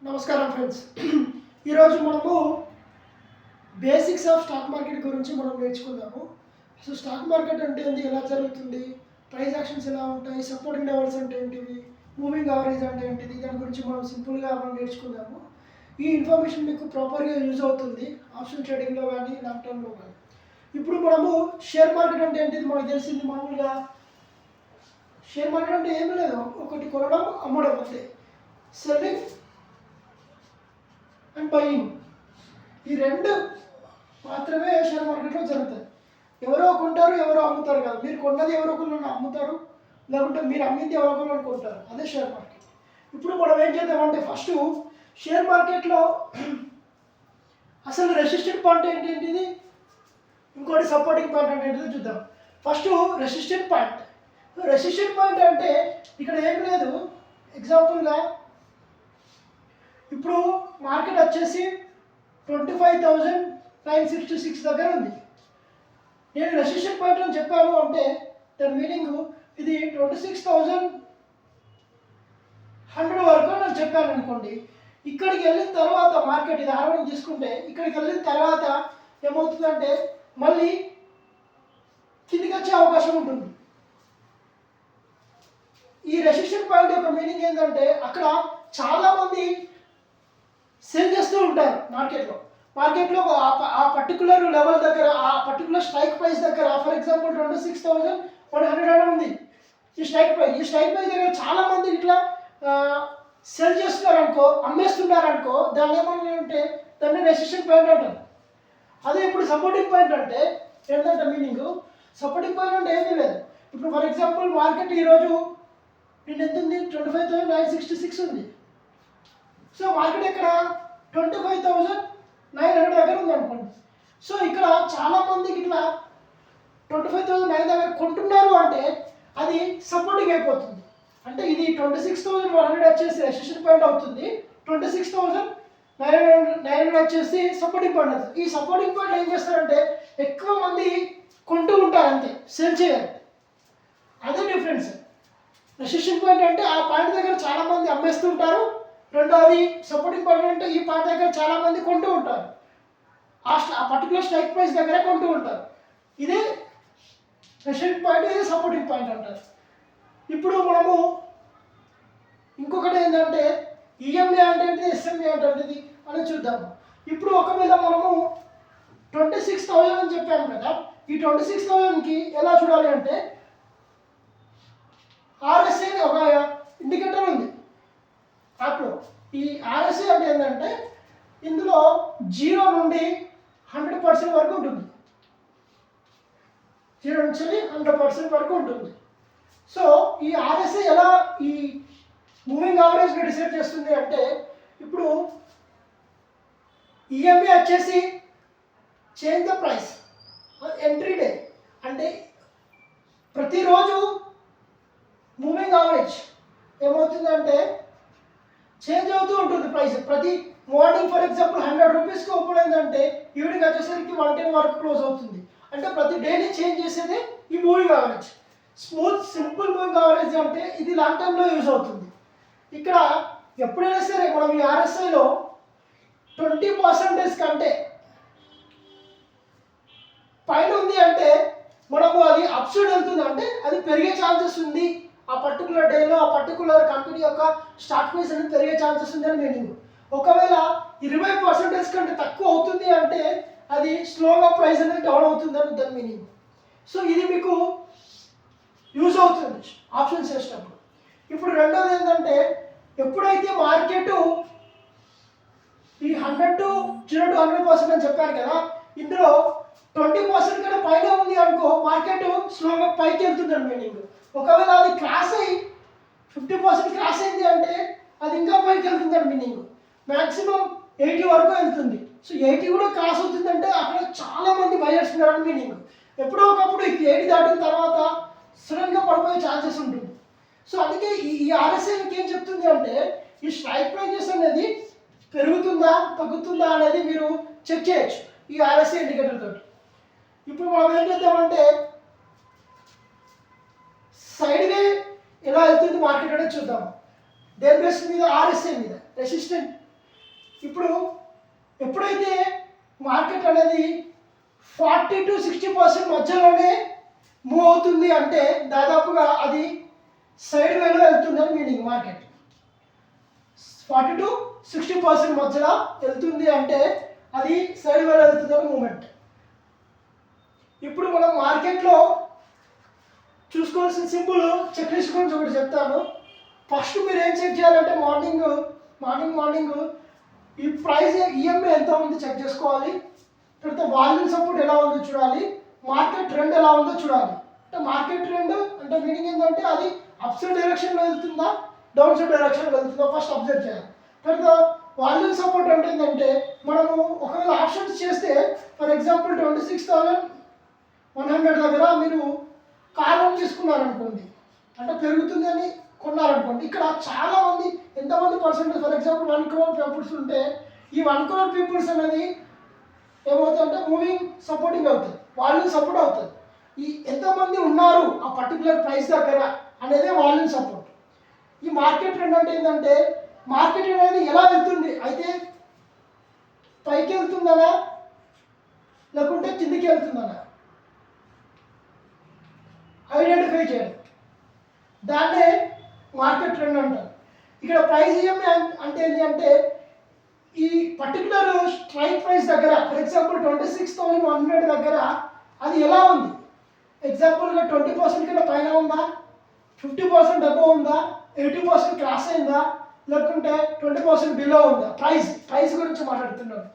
నమస్కారం ఫ్రెండ్స్. ఈరోజు మనము బేసిక్స్ ఆఫ్ స్టాక్ మార్కెట్ గురించి మనం నేర్చుకుందాము. సో స్టాక్ మార్కెట్ అంటే ఏంటి, ఎలా జరుగుతుంది, ప్రైస్ యాక్షన్స్ ఎలా ఉంటాయి, సపోర్టింగ్ లెవెల్స్ అంటే ఏంటివి, మూవింగ్ యావరేజ్ అంటే ఏంటిది, దాని గురించి మనం సింపుల్గా మనం నేర్చుకుందాము. ఈ ఇన్ఫర్మేషన్ మీకు ప్రాపర్గా యూజ్ అవుతుంది ఆప్షన్ ట్రేడింగ్లో కానీ లాంగ్ టర్మ్లో కానీ. ఇప్పుడు మనము షేర్ మార్కెట్ అంటే ఏంటిది మనకు తెలిసింది. మామూలుగా షేర్ మార్కెట్ అంటే ఏమీ లేదు, ఒకటి కొనడం అమ్మడం అంతే. సెల్లింగ్ అండ్ బయింగ్, ఈ రెండు మాత్రమే షేర్ మార్కెట్లో జరుగుతాయి. ఎవరో కొంటారు, ఎవరో అమ్ముతారు కాదు. మీరు కొన్నది ఎవరో కొన్న అమ్ముతారు, లేకుంటే మీరు అమ్మింది ఎవరో కొన్న కొంటారు. అదే షేర్ మార్కెట్. ఇప్పుడు మనం ఏం చేద్దామంటే ఫస్ట్ షేర్ మార్కెట్లో అసలు రెసిస్టెంట్ పాయింట్ ఏంటిది, ఇంకోటి సపోర్టింగ్ పాయింట్ అంటే ఏంటిదో చూద్దాం. First resistant point. Resistant point అంటే ఇక్కడ ఏం లేదు. ఎగ్జాంపుల్గా ఇప్పుడు మార్కెట్ వచ్చేసి 25,966 దగ్గర ఉంది. నేను రెసిస్టెంట్ పాయింట్ అని చెప్పాను అంటే దాని మీనింగ్ ఇది 26,100 వరకు నేను చెప్పాను అనుకోండి. ఇక్కడికి వెళ్ళిన తర్వాత మార్కెట్ ఇది ఆర్వని తీసుకుంటే ఇక్కడికి వెళ్ళిన తర్వాత ఏమవుతుందంటే మళ్ళీ కిందికి వచ్చే అవకాశం ఉంటుంది. ఈ రెసిస్టెంట్ పాయింట్ యొక్క మీనింగ్ ఏంటంటే అక్కడ చాలామంది సేల్ చేస్తూ ఉంటారు మార్కెట్లో ఆ పర్టికులర్ లెవెల్ దగ్గర, ఆ పర్టికులర్ స్ట్రైక్ ప్రైస్ దగ్గర. ఫర్ ఎగ్జాంపుల్ 26,100 ఉంది ఈ స్ట్రైక్ ప్రైస్ దగ్గర చాలామంది ఇట్లా సెల్ చేస్తున్నారు అనుకో, అమ్మేస్తున్నారు అనుకో, దాన్ని ఏమన్నా దాన్ని రెసిస్టెంట్ పాయింట్ అంటారు. అదే ఇప్పుడు సపోర్టింగ్ పాయింట్ అంటే ఏంటంటే మీనింగ్, సపోర్టింగ్ పాయింట్ అంటే ఏమీ లేదు. ఇప్పుడు ఫర్ ఎగ్జాంపుల్ మార్కెట్ ఈరోజు నేను ఎంత ఉంది, 25,966 ఉంది. సో మార్కెట్ ఇక్కడ 25,900 దగ్గర ఉంది అనుకోండి. సో ఇక్కడ చాలా మందికి ఇట్లా 25,900 దగ్గర కొంటున్నారు అంటే అది సపోర్టింగ్ అయిపోతుంది. అంటే ఇది 26,100 వచ్చేసి రెసిస్టెంట్ పాయింట్ అవుతుంది, 26,900 వచ్చేసి సపోర్టింగ్ పాయింట్ అవుతుంది. ఈ సపోర్టింగ్ పాయింట్ ఏం చేస్తారంటే ఎక్కువ మంది కొంటూ ఉంటారు, అంతే, సేల్ చేయరు. అదే డిఫరెన్స్. రెసిస్టెంట్ పాయింట్ అంటే ఆ పాయింట్ దగ్గర చాలా మంది అమ్మేస్తుంటారు. రెండోది సపోర్టింగ్ పాయింట్ అంటే ఈ పాయింట్ దగ్గర చాలా మంది కొంటూ ఉంటారు, ఆ పర్టికులర్ స్ట్రైక్ ప్రైస్ దగ్గర కొంటూ ఉంటారు. ఇదే రెసిస్టెంట్ పాయింట్, ఇదే సపోర్టింగ్ పాయింట్ అంటారు. ఇప్పుడు మనము ఇంకొకటి ఏంటంటే ఈఎంఏ అంటే ఏంటిది, ఎస్ఎంఏ అంటే ఏంటిది అని చూద్దాము. ఇప్పుడు ఒకవేళ మనము 26,000 అని చెప్పాము కదా, ఈ 26,000కి ఎలా చూడాలి అంటే ఆర్ఎస్ఐ ఒక ఇండికేటర్ ఉంది యాప్లో. ఈ ఆర్ఎస్ఐ అంటే ఏంటంటే ఇందులో 0 నుండి 100% వరకు ఉంటుంది, 0 నుంచి 100% వరకు ఉంటుంది. సో ఈ ఆర్ఎస్ఐ ఎలా ఈ మూవింగ్ యావరేజ్గా డిసైడ్ చేస్తుంది అంటే ఇప్పుడు ఈఎంఐ వచ్చేసి change the price entry day, అంటే ప్రతిరోజు మూవింగ్ యావరేజ్ ఏమవుతుందంటే చేంజ్ అవుతూ ఉంటుంది ప్రైస్. ప్రతి మార్నింగ్ ఫర్ ఎగ్జాంపుల్ 100 రూపీస్కి ఓపెన్ అయిందంటే ఈవినింగ్ వచ్చేసరికి 110 వరకు క్లోజ్ అవుతుంది. అంటే ప్రతి డేని చేంజ్ చేసేది ఈ moving average. Smooth simple moving average అంటే ఇది లాంగ్ టర్మ్లో యూజ్ అవుతుంది. ఇక్కడ ఎప్పుడైనా సరే మనం ఈ ఆర్ఎస్ఐలో 20% కంటే పైన ఉంది అంటే మనము అది అప్ సైడ్ వెళ్తుంది, అంటే అది పెరిగే ఛాన్సెస్ ఉంది. ఆ పర్టికులర్ డేలో ఆ పర్టికులర్ కంపెనీ యొక్క స్టాక్ ప్రైస్ అనేది పెరిగే ఛాన్సెస్ ఉంది అని మీనింగ్. ఒకవేళ 20% కంటే తక్కువ అవుతుంది అంటే అది స్లోగా ప్రైస్ అనేది డౌన్ అవుతుంది అని దాని మీనింగ్. సో ఇది మీకు యూజ్ అవుతుంది ఆప్షన్స్ చేసినప్పుడు. ఇప్పుడు రెండోది ఏంటంటే ఎప్పుడైతే మార్కెట్ ఈ 100 to 100% అని చెప్పాను కదా, ఇందులో 20% కంటే పైన ఉంది అనుకో మార్కెట్ స్లోగా పైకి వెళ్తుంది అని మీనింగ్. ఒకవేళ అది క్రాస్ అయ్యి 50% క్రాస్ అయింది అంటే అది ఇంకా పైకి వెళ్తుంది అని మీనింగ్. మ్యాక్సిమం 80 వరకు వెళ్తుంది. సో 80 కూడా క్రాస్ అవుతుంది అంటే అక్కడ చాలా మంది బయర్స్ ఉన్నారని మీనింగ్. ఎప్పుడో ఒకప్పుడు 80 దాటిన తర్వాత సడన్గా పడిపోయే ఛాన్సెస్ ఉంటుంది. సో అందుకే ఈ ఆర్ఎస్ఐకి ఏం చెప్తుంది అంటే ఈ స్ట్రైక్ ప్రైజెస్ అనేది పెరుగుతుందా తగ్గుతుందా అనేది మీరు చెక్ చేయొచ్చు ఈ ఆర్ఎస్ఐ ఇండికేటర్ తోటి. ఇప్పుడు మనం ఏం చేద్దామంటే సైడ్ వే ఎలా వెళ్తుంది మార్కెట్ అనేది చూద్దాం. దేని బేస్ మీద, ఆర్ఎస్ఐ మీద, రెసిస్టెంట్ ఇప్పుడు ఎప్పుడైతే మార్కెట్ అనేది 40 to 60% మధ్యలోనే మూవ్ అవుతుంది అంటే దాదాపుగా అది సైడ్ వేలో వెళ్తుందని మీనింగ్. మార్కెట్ 40 to 60% మధ్యలో వెళ్తుంది అంటే అది సైడ్ వేలో వెళ్తుందని మూమెంట్. ఇప్పుడు మనం మార్కెట్లో చూసుకోవాల్సిన సింపుల్ చెక్ లిస్ట్ గురించి ఒకటి చెప్తాను. ఫస్ట్ మీరు ఏం చెక్ చేయాలంటే మార్నింగ్ ఈ ప్రైస్ ఈఎంఐ ఎంత ఉంది చెక్ చేసుకోవాలి. తర్వాత వాల్యూమ్ సపోర్ట్ ఎలా ఉందో చూడాలి. మార్కెట్ ట్రెండ్ ఎలా ఉందో చూడాలి. అంటే మార్కెట్ ట్రెండ్ అంటే మీనింగ్ ఏంటంటే అది అప్ సైడ్ డైరెక్షన్లో వెళ్తుందా డౌన్ సైడ్ డైరెక్షన్లో వెళ్తుందా ఫస్ట్ అబ్జర్వ్ చేయాలి. తర్వాత వాల్యూమ్ సపోర్ట్ అంటే ఏంటంటే మనము ఒకవేళ ఆప్షన్స్ చేస్తే ఫర్ ఎగ్జాంపుల్ 26,100 దగ్గర మీరు కాలం తీసుకున్నారనుకోండి, అంటే పెరుగుతుందని కొన్నారనుకోండి, ఇక్కడ చాలా మంది ఎంతమంది percentage for example 1 crore peoples ఉంటే ఈ 1 crore పీపుల్స్ అనేది ఏమవుతుందంటే మూవింగ్ సపోర్టింగ్ అవుతుంది, వాల్యూమ్ సపోర్ట్ అవుతుంది. ఈ ఎంతమంది ఉన్నారు ఆ పర్టికులర్ ప్రైస్ దగ్గర అనేది వాల్యూమ్ సపోర్ట్. ఈ మార్కెట్ ట్రెండ్ అంటే ఏంటంటే మార్కెట్ అనేది ఎలా వెళ్తుంది, అయితే పైకి వెళ్తుందనా లేకుంటే కిందికి వెళ్తుందనా ఐడెంటిఫై చేయడం, దాన్నే మార్కెట్ ట్రెండ్ అంటారు. ఇక్కడ ప్రైస్ ఈఎంఐ అంటే ఏంటి అంటే ఈ పర్టికులర్ స్ట్రైక్ ప్రైస్ దగ్గర ఫర్ ఎగ్జాంపుల్ 26,100 దగ్గర అది ఎలా ఉంది, ఎగ్జాంపుల్గా 20% కన్నా పైన ఉందా, 50% అబోవ్ ఉందా, 80% క్రాస్ అయిందా, లేకుంటే 20% బిలో ఉందా. ప్రైస్ గురించి మాట్లాడుతున్నాను.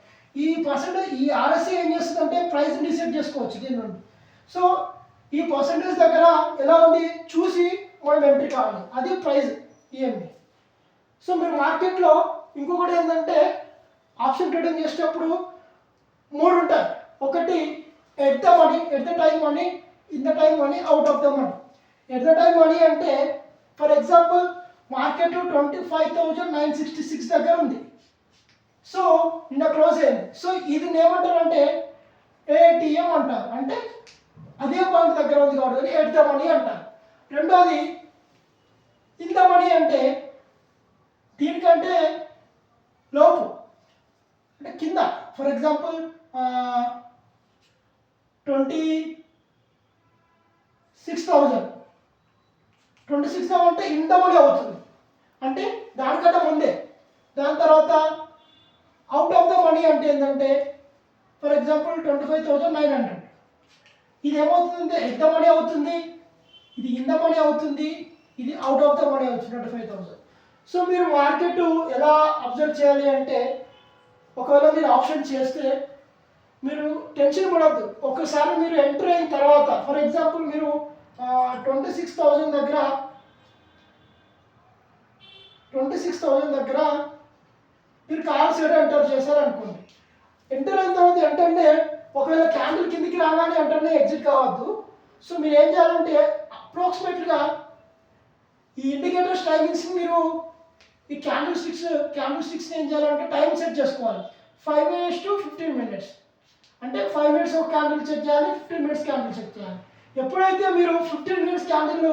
ఈ పర్సెంటేజ్ ఈ ఆర్ఎస్ఐ ఏం చేస్తుందంటే ప్రైస్ డిసైడ్ చేసుకోవచ్చు దీని నుండి. సో ఈ పర్సెంటేజ్ దగ్గర ఎలా ఉంది చూసి మనం ఎంట్రీ కావాలి, అది ప్రైస్ ఈఎంఐ. సో మీరు మార్కెట్లో ఇంకొకటి ఏంటంటే ఆప్షన్ ట్రేడింగ్ చేసేటప్పుడు 3 ఉంటాయి. ఒకటి at the money, at the time money, in the time money, out of the money. At the time money అంటే ఫర్ ఎగ్జాంపుల్ మార్కెట్ 25,966 దగ్గర ఉంది, సో నిన్న క్లోజ్ అయింది. సో ఇది ఏమంటారంటే ఏటీఎం అంటారు, అంటే అదే పాయింట్ దగ్గర ఉంది కాబట్టి ఎట్ ద మనీ అంటారు. రెండోది ఇన్ ద మనీ అంటే దీనికంటే లోపు అంటే కింద ఫర్ ఎగ్జాంపుల్ 26,000 అంటే ఇన్ ద మనీ అవుతుంది, అంటే దానికంటే ముందే. దాని తర్వాత అవుట్ ఆఫ్ ద మనీ అంటే ఏంటంటే ఫర్ ఎగ్జాంపుల్ 25,900. ఇది ఏమవుతుందంటే ఎట్ ద మనీ అవుతుంది, ఇది ఇన్ ద మనీ అవుతుంది, ఇది అవుట్ ఆఫ్ ద మనీ అవుతుంది 25,000. సో మీరు మార్కెట్ ఎలా అబ్జర్వ్ చేయాలి అంటే ఒకవేళ మీరు ఆప్షన్ చేస్తే మీరు టెన్షన్ పడద్దు. ఒకసారి మీరు ఎంటర్ అయిన తర్వాత ఫర్ ఎగ్జాంపుల్ మీరు 26,000 దగ్గర మీరు కాల్ సైడ్ ఎంటర్ చేశారనుకోండి. ఎంటర్ అయిన తర్వాత ఏంటంటే ఒకవేళ క్యాండిల్ కిందికి రాగానే వెంటనే ఎగ్జిట్ కావద్దు. సో మీరు ఏం చేయాలంటే అప్రాక్సిమేట్గా ఈ ఇండికేటర్స్ టైమింగ్స్ మీరు ఈ క్యాండిల్ స్టిక్స్ని ఏం చేయాలంటే టైం సెట్ చేసుకోవాలి. 5 minutes to 15 minutes, అంటే 5 minutes ఒక క్యాండిల్ చెక్ చేయాలి, 15 minutes క్యాండిల్ చెక్ చేయాలి. ఎప్పుడైతే మీరు 15 minutes క్యాండిల్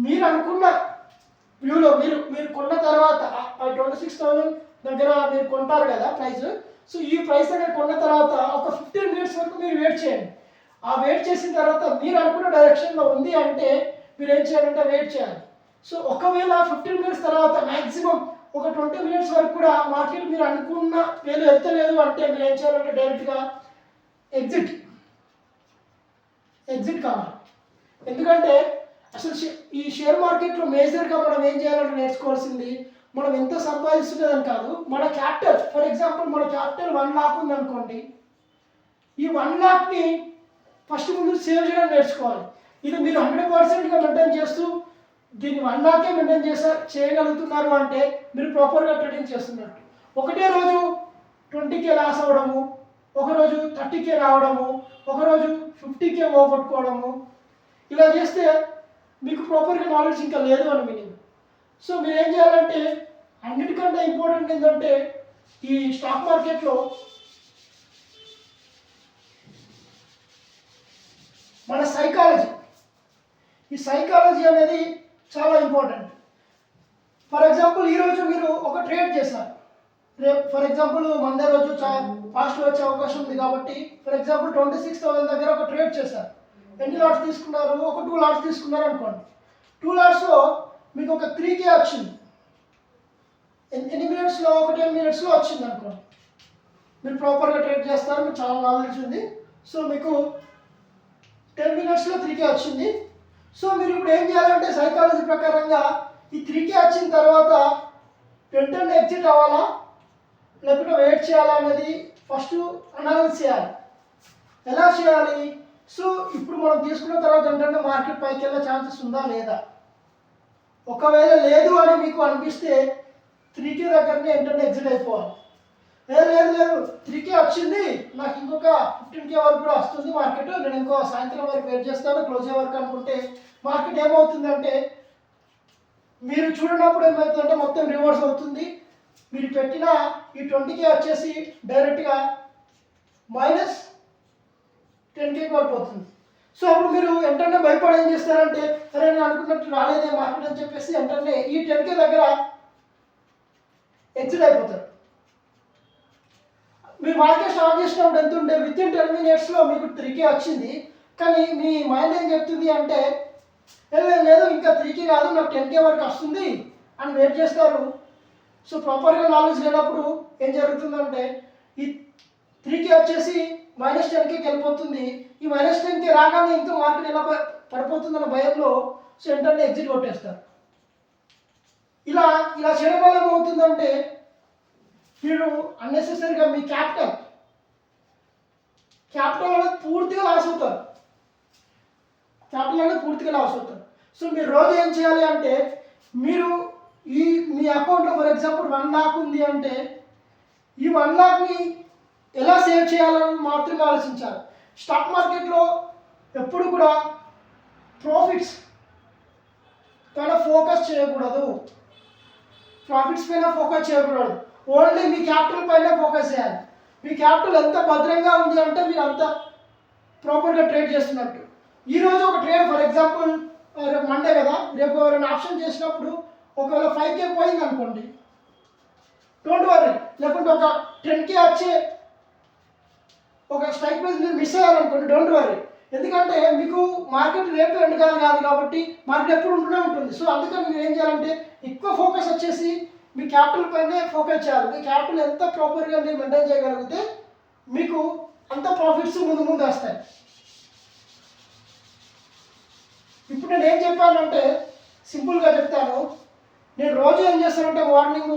మీరు అనుకున్న వ్యూలో మీరు కొన్న తర్వాత 26,000 దగ్గర మీరు కొంటారు కదా ప్రైస్. సో ఈ ప్రైస్ దగ్గర కొన్న తర్వాత ఒక 15 minutes వరకు మీరు వెయిట్ చేయండి. ఆ వెయిట్ చేసిన తర్వాత మీరు అనుకున్న డైరెక్షన్లో ఉంది అంటే మీరు ఏం చేయాలంటే వెయిట్ చేయాలి. సో ఒకవేళ 15 minutes తర్వాత మ్యాక్సిమం ఒక 20 minutes వరకు కూడా మార్కెట్ మీరు అనుకున్న వేలు వెళ్తలేదు అంటే మీరు ఏం చేయాలంటే డైరెక్ట్గా ఎగ్జిట్ కావాలి. ఎందుకంటే అసలు ఈ షేర్ మార్కెట్లో మేజర్గా మనం ఏం చేయాలంటే నేర్చుకోవాల్సింది మనం ఎంత సంపాదిస్తుందని కాదు, మన క్యాపిటల్. ఫర్ ఎగ్జాంపుల్ మన క్యాపిటల్ 1 lakh ఉందనుకోండి, ఈ 1 lakhని ఫస్ట్ ముందు సేవ్ చేయడం నేర్చుకోవాలి. ఇది మీరు 100%గా మెయింటైన్ చేస్తూ దీన్ని 1 lakh మెయింటైన్ చేయగలుగుతున్నారు అంటే మీరు ప్రాపర్గా ట్రేడింగ్ చేస్తున్నట్టు. ఒకటే రోజు 20K లాస్ అవ్వడము, ఒకరోజు 30K రావడము, ఒకరోజు 50K పోగొట్టుకోవడము, ఇలా చేస్తే మీకు ప్రాపర్గా నాలెడ్జ్ ఇంకా లేదు అని మీనింగ్. సో మీరు ఏం చేయాలంటే అన్నిటికంటే ఇంపార్టెంట్ ఏంటంటే ఈ స్టాక్ మార్కెట్లో మన సైకాలజీ అనేది చాలా ఇంపార్టెంట్. ఫర్ ఎగ్జాంపుల్ ఈరోజు మీరు ఒక ట్రేడ్ చేశారు, రేపు ఫర్ ఎగ్జాంపుల్ మండే రోజు ఫాస్ట్ వచ్చే అవకాశం ఉంది కాబట్టి ఫర్ ఎగ్జాంపుల్ 26,000 దగ్గర ఒక ట్రేడ్ చేశారు. ఎన్ని లాట్స్ తీసుకున్నారు? ఒక 2 లాట్స్ తీసుకున్నారు అనుకోండి. 2 లాట్స్లో మీకు ఒక 3K వచ్చింది. ఎన్ని మినిట్స్లో? ఒక 10 మినిట్స్లో వచ్చింది అనుకోండి. మీరు ప్రాపర్గా ట్రేడ్ చేస్తారు, మీకు చాలా నాలెడ్జ్ ఉంది. సో మీకు 10 మినిట్స్లో 3K వచ్చింది. సో మీరు ఇప్పుడు ఏం చేయాలంటే సైకాలజీ ప్రకారంగా ఈ 3K వచ్చిన తర్వాత వెంటనే ఎగ్జిట్ అవ్వాలా లేకపోతే వెయిట్ చేయాలా అనేది ఫస్ట్ అనాలిసిస్ చేయాలి. ఎలా చేయాలి? సో ఇప్పుడు మనం తీసుకున్న తర్వాత ఏంటంటే మార్కెట్ పైకి వెళ్ళే ఛాన్సెస్ ఉందా లేదా? ఒకవేళ లేదు అని మీకు అనిపిస్తే 3K దగ్గరనే ఏంటంటే ఎగ్జిట్ అయిపోవాలి. లేదు 3K వచ్చింది, నాకు ఇంకొక 15K వరకు కూడా వస్తుంది మార్కెట్, నేను ఇంకో సాయంత్రం వరకు వెయిట్ చేస్తాను క్లోజ్ అయ్యే వరకు అనుకుంటే మార్కెట్ ఏమవుతుందంటే మీరు చూడనప్పుడు ఏమవుతుందంటే మొత్తం రివర్స్ అవుతుంది. మీరు పెట్టిన ఈ 20K వచ్చేసి డైరెక్ట్గా -10K పడిపోతుంది. సో అప్పుడు మీరు వెంటనే భయపడి ఏం చేస్తారంటే సరే నేను అనుకున్నట్టు రాలేదే మార్కెట్ అని చెప్పేసి వెంటనే ఈ 10K దగ్గర ఎగ్జిట్ అయిపోతారు. మీరు మార్కెట్ స్టార్ట్ చేసినప్పుడు ఎంత ఉంటే విత్ ఇన్ 10 మినిట్స్లో మీకు 3K వచ్చింది. కానీ మీ మైండ్ ఏం చెప్తుంది అంటే లేదు ఇంకా 3K కాదు, నాకు 10K వరకు వస్తుంది అని వెయిట్ చేస్తారు. సో ప్రాపర్గా నాలెడ్జ్ లేనప్పుడు ఏం జరుగుతుందంటే ఈ 3K వచ్చేసి -10Kకి వెళ్ళిపోతుంది. ఈ -10K రాగానే ఇంకా మార్కెట్ ఎలా పడిపోతుందన్న భయంలో సో వెంటనే ఎగ్జిట్ కొట్టేస్తారు. ఇలా చేయడం వల్ల ఏమవుతుందంటే మీరు అన్నెసెసరీగా మీ క్యాపిటల్ అనేది పూర్తిగా లాస్ అవుతారు. సో మీరు రోజు ఏం చేయాలి అంటే మీరు మీ అకౌంట్లో ఫర్ ఎగ్జాంపుల్ 1 lakh ఉంది అంటే ఈ 1 lakhని ఎలా సేవ్ చేయాలని మాత్రమే ఆలోచించాలి. స్టాక్ మార్కెట్లో ఎప్పుడు కూడా ప్రాఫిట్స్ పైన ఫోకస్ చేయకూడదు. ఓన్లీ మీ క్యాపిటల్ పైన ఫోకస్ చేయాలి. మీ క్యాపిటల్ ఎంత భద్రంగా ఉంది అంటే మీరు అంత ప్రాపర్గా ట్రేడ్ చేస్తున్నట్టు. ఈరోజు ఒక ట్రేడ్ ఫర్ ఎగ్జాంపుల్ రేపు మండే కదా, రేపు ఎవరైనా ఆప్షన్ చేసినప్పుడు ఒకవేళ 5K పోయింది అనుకోండి, డోంట్ వరీ. లేకుంటే ఒక 10K వచ్చే ఒక స్ట్రైక్ ప్రైస్ మీరు మిస్ అయ్యారనుకోండి, డోంట్ వరీ. ఎందుకంటే మీకు మార్కెట్ రేపు ఎండ్ కాదు కాబట్టి మార్కెట్ ఎప్పుడు ఉంటూనే ఉంటుంది. సో అందుకని మీరు ఏం చేయాలంటే ఎక్కువ ఫోకస్ వచ్చేసి మీ క్యాపిటల్ పైనే ఫోకస్ చేయాలి. మీ క్యాపిటల్ ఎంత ప్రాపర్గా మీరు మెయింటైన్ చేయగలిగితే మీకు అంత ప్రాఫిట్స్ ముందు వస్తాయి. ఇప్పుడు నేను ఏం చెప్పానంటే సింపుల్గా చెప్తాను. నేను రోజు ఏం చేస్తానంటే morning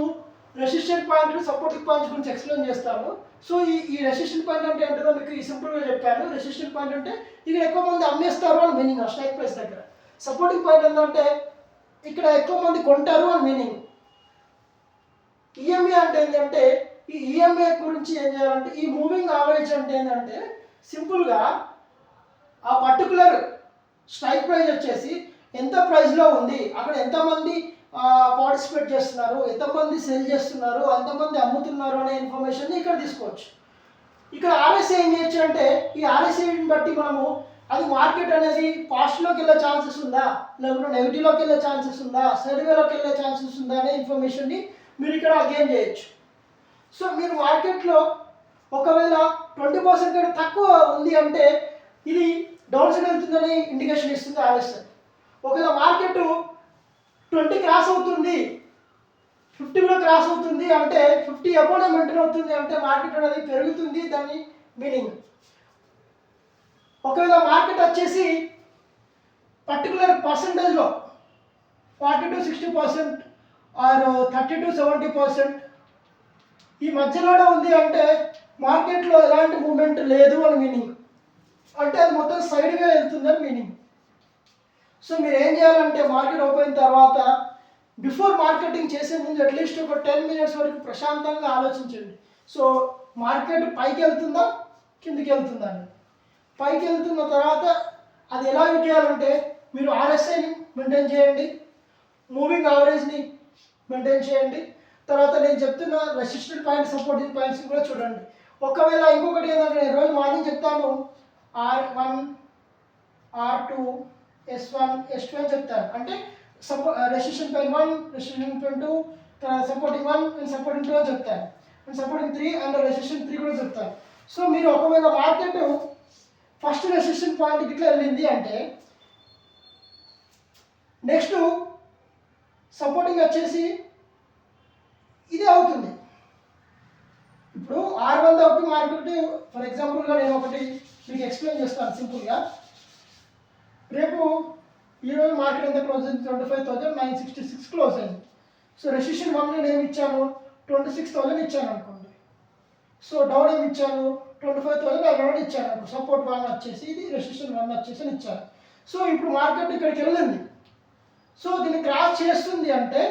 resistant point supporting points గురించి ఎక్స్ప్లెయిన్ చేస్తాను. సో ఈ రెసిస్టెంట్ పాయింట్ అంటే ఏంటో మీకు ఈ సింపుల్గా చెప్పాను. రెసిస్టెంట్ పాయింట్ అంటే ఇక్కడ ఎక్కువ మంది అమ్మేస్తారు అని మీనింగ్ ఆ స్ట్రైక్ ప్రైస్ దగ్గర. సపోర్టింగ్ పాయింట్ ఏంటంటే ఇక్కడ ఎక్కువ మంది కొంటారు అని మీనింగ్. ఈఎంఏ అంటే ఏంటంటే ఈ ఈఎంఏ గురించి ఏం చేయాలంటే ఈ మూవింగ్ యావరేజ్ అంటే ఏంటంటే సింపుల్గా ఆ పర్టికులర్ స్ట్రైక్ ప్రైస్ వచ్చేసి ఎంత ప్రైస్లో ఉంది, అక్కడ ఎంతమంది పార్టిసిపేట్ చేస్తున్నారు, ఎంతమంది సెల్ చేస్తున్నారు, ఎంతమంది అమ్ముతున్నారు అనే ఇన్ఫర్మేషన్ని ఇక్కడ తీసుకోవచ్చు. ఇక్కడ ఆర్ఎస్ఐ ఏం చేయొచ్చు అంటే ఈ ఆర్ఎస్ఐని బట్టి మనము అది మార్కెట్ అనేది పాజిటివ్లోకి వెళ్ళే ఛాన్సెస్ ఉందా లేకుంటే నెగిటివ్లోకి వెళ్ళే ఛాన్సెస్ ఉందా సైడ్వేలోకి వెళ్ళే ఛాన్సెస్ ఉందా అనే ఇన్ఫర్మేషన్ని మీరు ఇక్కడ గెయిన్ చేయొచ్చు. సో మీరు మార్కెట్లో ఒకవేళ 20% కంటే తక్కువ ఉంది అంటే ఇది డౌన్ సైడ్ వెళ్తుందని ఇండికేషన్ ఇస్తుంది ఆర్ఎస్ఐ. ఒకవేళ మార్కెట్ 20 క్రాస్ అవుతుంది, 50 కూడా క్రాస్ అవుతుంది అంటే 50 అబౌవ్ మెయింటైన్ అవుతుంది అంటే మార్కెట్ అనేది పెరుగుతుంది దాని మీనింగ్. ఒకవేళ మార్కెట్ వచ్చేసి పర్టికులర్ పర్సంటేజ్లో 40 to 60% ఆర్ 30 to 70% ఈ మధ్యలోనే ఉంది అంటే మార్కెట్లో ఎలాంటి మూమెంట్ లేదు అని మీనింగ్. అంటే అది మొత్తం సైడ్గా వెళ్తుందని మీనింగ్. సో మీరు ఏం చేయాలంటే మార్కెట్ ఓపెన్ తర్వాత బిఫోర్ మార్కెటింగ్ చేసే ముందు అట్లీస్ట్ ఒక 10 minutes వరకు ప్రశాంతంగా ఆలోచించండి. సో మార్కెట్ పైకి వెళ్తుందా కిందికి వెళ్తుందా అని. పైకి వెళ్తున్న తర్వాత అది ఎలా చేయాలంటే మీరు ఆర్ఎస్ఐని మెయింటైన్ చేయండి, మూవింగ్ యావరేజ్ని మెయింటైన్ చేయండి. తర్వాత నేను చెప్తున్న రెసిస్టెంట్ పాయింట్ సపోర్టింగ్ పాయింట్స్ కూడా చూడండి. ఒకవేళ ఇంకొకటి ఏంటంటే నేను రోజు మార్నింగ్ చెప్తాను R1 R2 S1 S2 అని చెప్తాను. అంటే resistant point 1 resistant point 2 supporting 1 and supporting 2 అని చెప్తాను. అండ్ సపోర్టింగ్ 3 అండ్ రెసిస్టెన్స్ 3 కూడా చెప్తాను. సో మీరు ఒకవేళ మార్కెట్ ఫస్ట్ రెసిస్టెన్స్ పాయింట్కి ఇట్లా వెళ్ళింది అంటే నెక్స్ట్ సపోర్టింగ్ వచ్చేసి ఇదే అవుతుంది. ఇప్పుడు R1 ఒకటి మార్కెట్ ఫర్ ఎగ్జాంపుల్గా నేను ఒకటి మీకు ఎక్స్ప్లెయిన్ చేస్తాను సింపుల్గా. రేపు ఈరోజు మార్కెట్ ఎంత క్లోజ్ అయింది? 25,966 క్లోజ్ అయింది. సో రెసిస్టెన్స్ 1 నేను ఏమి ఇచ్చాను? 26,000 ఇచ్చాను అనుకోండి. సో డౌన్ ఏమి ఇచ్చాను? 25,500 ఇచ్చాను అనుకో. సపోర్ట్ 1 వచ్చేసి ఇది రెసిస్టెన్స్ 1 వచ్చేసి అని ఇచ్చాను. సో ఇప్పుడు మార్కెట్ ఇక్కడికి వెళ్ళింది. సో దీన్ని క్రాస్ చేస్తుంది అంటే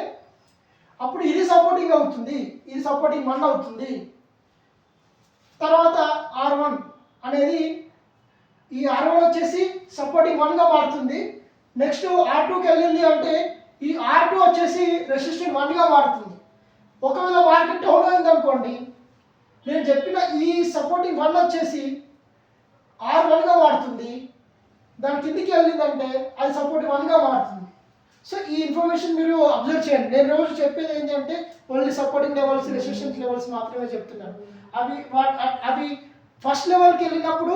అప్పుడు ఇది సపోర్టింగ్ అవుతుంది, ఇది సపోర్టింగ్ 1 అవుతుంది. తర్వాత R1 అనేది ఈ R1 వచ్చేసి సపోర్టింగ్ 1గా మారుతుంది. నెక్స్ట్ R2కి వెళ్ళింది అంటే ఈ R2 వచ్చేసి రెసిస్టెన్స్ 1గా మారుతుంది. ఒకవేళ మార్కెట్ డౌన్ అయింది అనుకోండి, నేను చెప్పిన ఈ సపోర్టింగ్ 1 వచ్చేసి R1గా మారుతుంది. దాని కిందికి వెళ్ళిందంటే అది సపోర్టింగ్ 1గా మారుతుంది. సో ఈ ఇన్ఫర్మేషన్ మీరు అబ్జర్వ్ చేయండి. నేను రోజు చెప్పేది ఏంటంటే only supporting levels resistance levels మాత్రమే చెప్తున్నాను. అవి ఫస్ట్ లెవెల్కి వెళ్ళినప్పుడు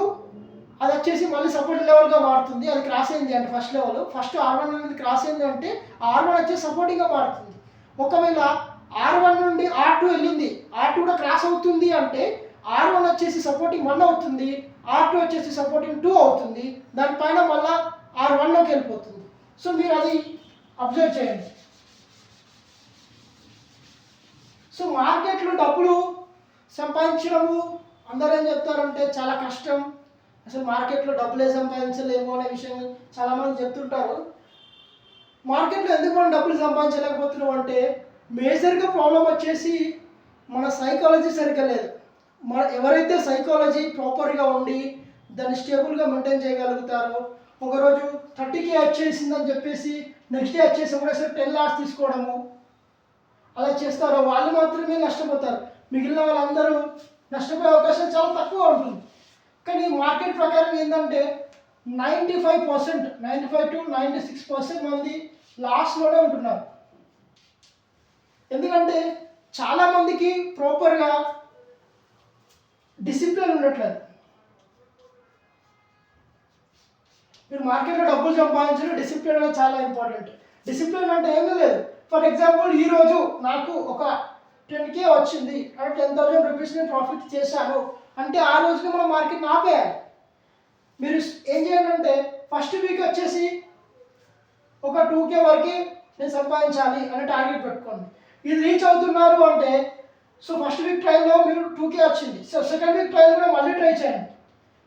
అది వచ్చేసి మళ్ళీ సపోర్ట్ లెవెల్గా మారుతుంది. అది క్రాస్ అయింది అంటే ఫస్ట్ లెవెల్ ఫస్ట్ R1 అనేది క్రాస్ అయింది అంటే R1 వచ్చేసి సపోర్టింగ్గా మారుతుంది. ఒకవేళ R1 నుండి R2 వెళ్ళింది, R2 కూడా క్రాస్ అవుతుంది అంటే R1 వచ్చేసి సపోర్టింగ్ 1 అవుతుంది, R2 వచ్చేసి సపోర్టింగ్ 2 అవుతుంది. దానిపైన మళ్ళీ R1లోకి వెళ్ళిపోతుంది. సో మీరు అది అబ్జర్వ్ చేయండి. సో మార్కెట్లో డబ్బులు సంపాదించడము అందరూ ఏం చెప్తారంటే చాలా కష్టం, అసలు మార్కెట్లో డబ్బులే సంపాదించలేము అనే విషయం చాలామంది చెప్తుంటారు. మార్కెట్లో ఎందుకు మనం డబ్బులు సంపాదించలేకపోతున్నాం అంటే మేజర్గా ప్రాబ్లం వచ్చేసి మన సైకాలజీ సరిగ్గా లేదు. ఎవరైతే సైకాలజీ ప్రాపర్గా ఉండి దాన్ని స్టేబుల్గా మెయింటైన్ చేయగలుగుతారో, ఒకరోజు 30K వచ్చేసిందని చెప్పేసి నెక్స్ట్ డే వచ్చేసి ఒకటేసారి 10 లాస్ తీసుకోవడము అలా చేస్తారో వాళ్ళు మాత్రమే నష్టపోతారు. మిగిలిన వాళ్ళందరూ నష్టపోయే అవకాశం చాలా తక్కువ ఉంటుంది. కానీ మార్కెట్ ప్రకారం ఏంటంటే 95 to 96% మంది లాస్లోనే ఉంటున్నారు. ఎందుకంటే చాలామందికి ప్రాపర్గా డిసిప్లిన్ ఉండట్లేదు. మీరు మార్కెట్లో డబ్బులు సంపాదించడం డిసిప్లిన్ అనేది చాలా ఇంపార్టెంట్. డిసిప్లిన్ అంటే ఏమీ లేదు. ఫర్ ఎగ్జాంపుల్ ఈరోజు నాకు ఒక 10K వచ్చింది అంటే 10,000 రూపీస్ నేను ప్రాఫిట్ చేశాను అంటే ఆ రోజున మనం మార్కెట్ ఆపేయాలి. మీరు ఏం చేయండి అంటే ఫస్ట్ వీక్ వచ్చేసి ఒక 2K వరకు నేను సంపాదించాలి అనే టార్గెట్ పెట్టుకోండి. ఇది రీచ్ అవుతున్నారు అంటే సో ఫస్ట్ వీక్ ట్రైల్లో మీరు 2K వచ్చింది, సో సెకండ్ వీక్ ట్రైల్ కూడా మళ్ళీ ట్రై చేయండి.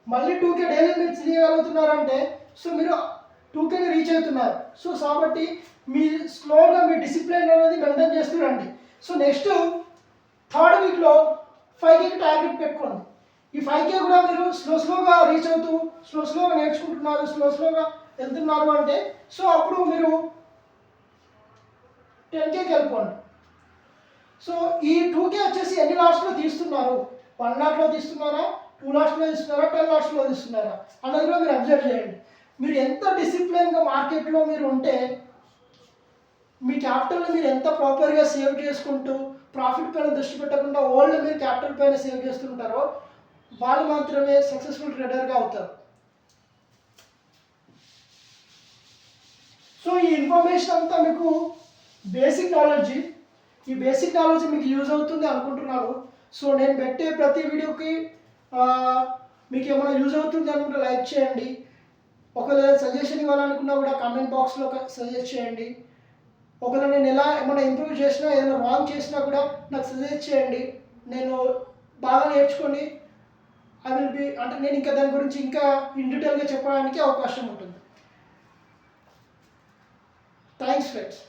మళ్ళీ 2K డైలీ మీరు చేయగలుగుతున్నారంటే సో మీరు 2Kని రీచ్ అవుతున్నారు. సో కాబట్టి మీ స్లోగా మీ డిసిప్లిన్ అనేది మెయింటైన్ చేస్తురండి. సో నెక్స్ట్ థర్డ్ వీక్లో 5Kకి టార్గెట్ పెట్టుకోండి. ఈ 5K కూడా మీరు స్లోగా రీచ్ అవుతూ స్లోగా నేర్చుకుంటున్నారు, స్లోగా వెళ్తున్నారు అంటే సో అప్పుడు మీరు 10Kకి వెళ్ళిపోండి. సో ఈ 2K వచ్చేసి ఎన్ని లాట్స్లో తీస్తున్నారు? 1 లాట్లో తీస్తున్నారా, 2 లాట్స్లో తీస్తున్నారా, 10 లాట్స్లో తీస్తున్నారా అన్నది కూడా మీరు అబ్జర్వ్ చేయండి. మీరు ఎంత డిసిప్లిన్గా మార్కెట్లో మీరు ఉంటే మీ క్యాపిటల్ని మీరు ఎంత ప్రాపర్గా సేవ్ చేసుకుంటూ ప్రాఫిట్ పైన దృష్టి పెట్టకుండా ఓల్డ్ మీరు క్యాపిటల్ పైన సేవ్ చేస్తుంటారో వాళ్ళు మాత్రమే సక్సెస్ఫుల్ ట్రేడర్గా అవుతారు. సో ఈ ఇన్ఫర్మేషన్ అంతా మీకు బేసిక్ నాలెడ్జ్, ఈ బేసిక్ నాలెడ్జ్ మీకు యూజ్ అవుతుంది అనుకుంటున్నాను. సో నేను పెట్టే ప్రతి వీడియోకి మీకు ఏమైనా యూజ్ అవుతుంది అనుకుంటే లైక్ చేయండి. ఒకవేళ సజెషన్ ఇవ్వాలనుకున్నా కూడా కామెంట్ బాక్స్లో సజెస్ట్ చేయండి. ఒకవేళ నేను ఎలా ఏమైనా ఇంప్రూవ్ చేసినా ఏదైనా రాంగ్ చేసినా కూడా నాకు సజెస్ట్ చేయండి. నేను బాగా నేర్చుకొని అంటే నేను ఇంకా దాని గురించి ఇంకా ఇన్ డీటెయిల్గా చెప్పడానికి అవకాశం ఉంటుంది. Thanks friends.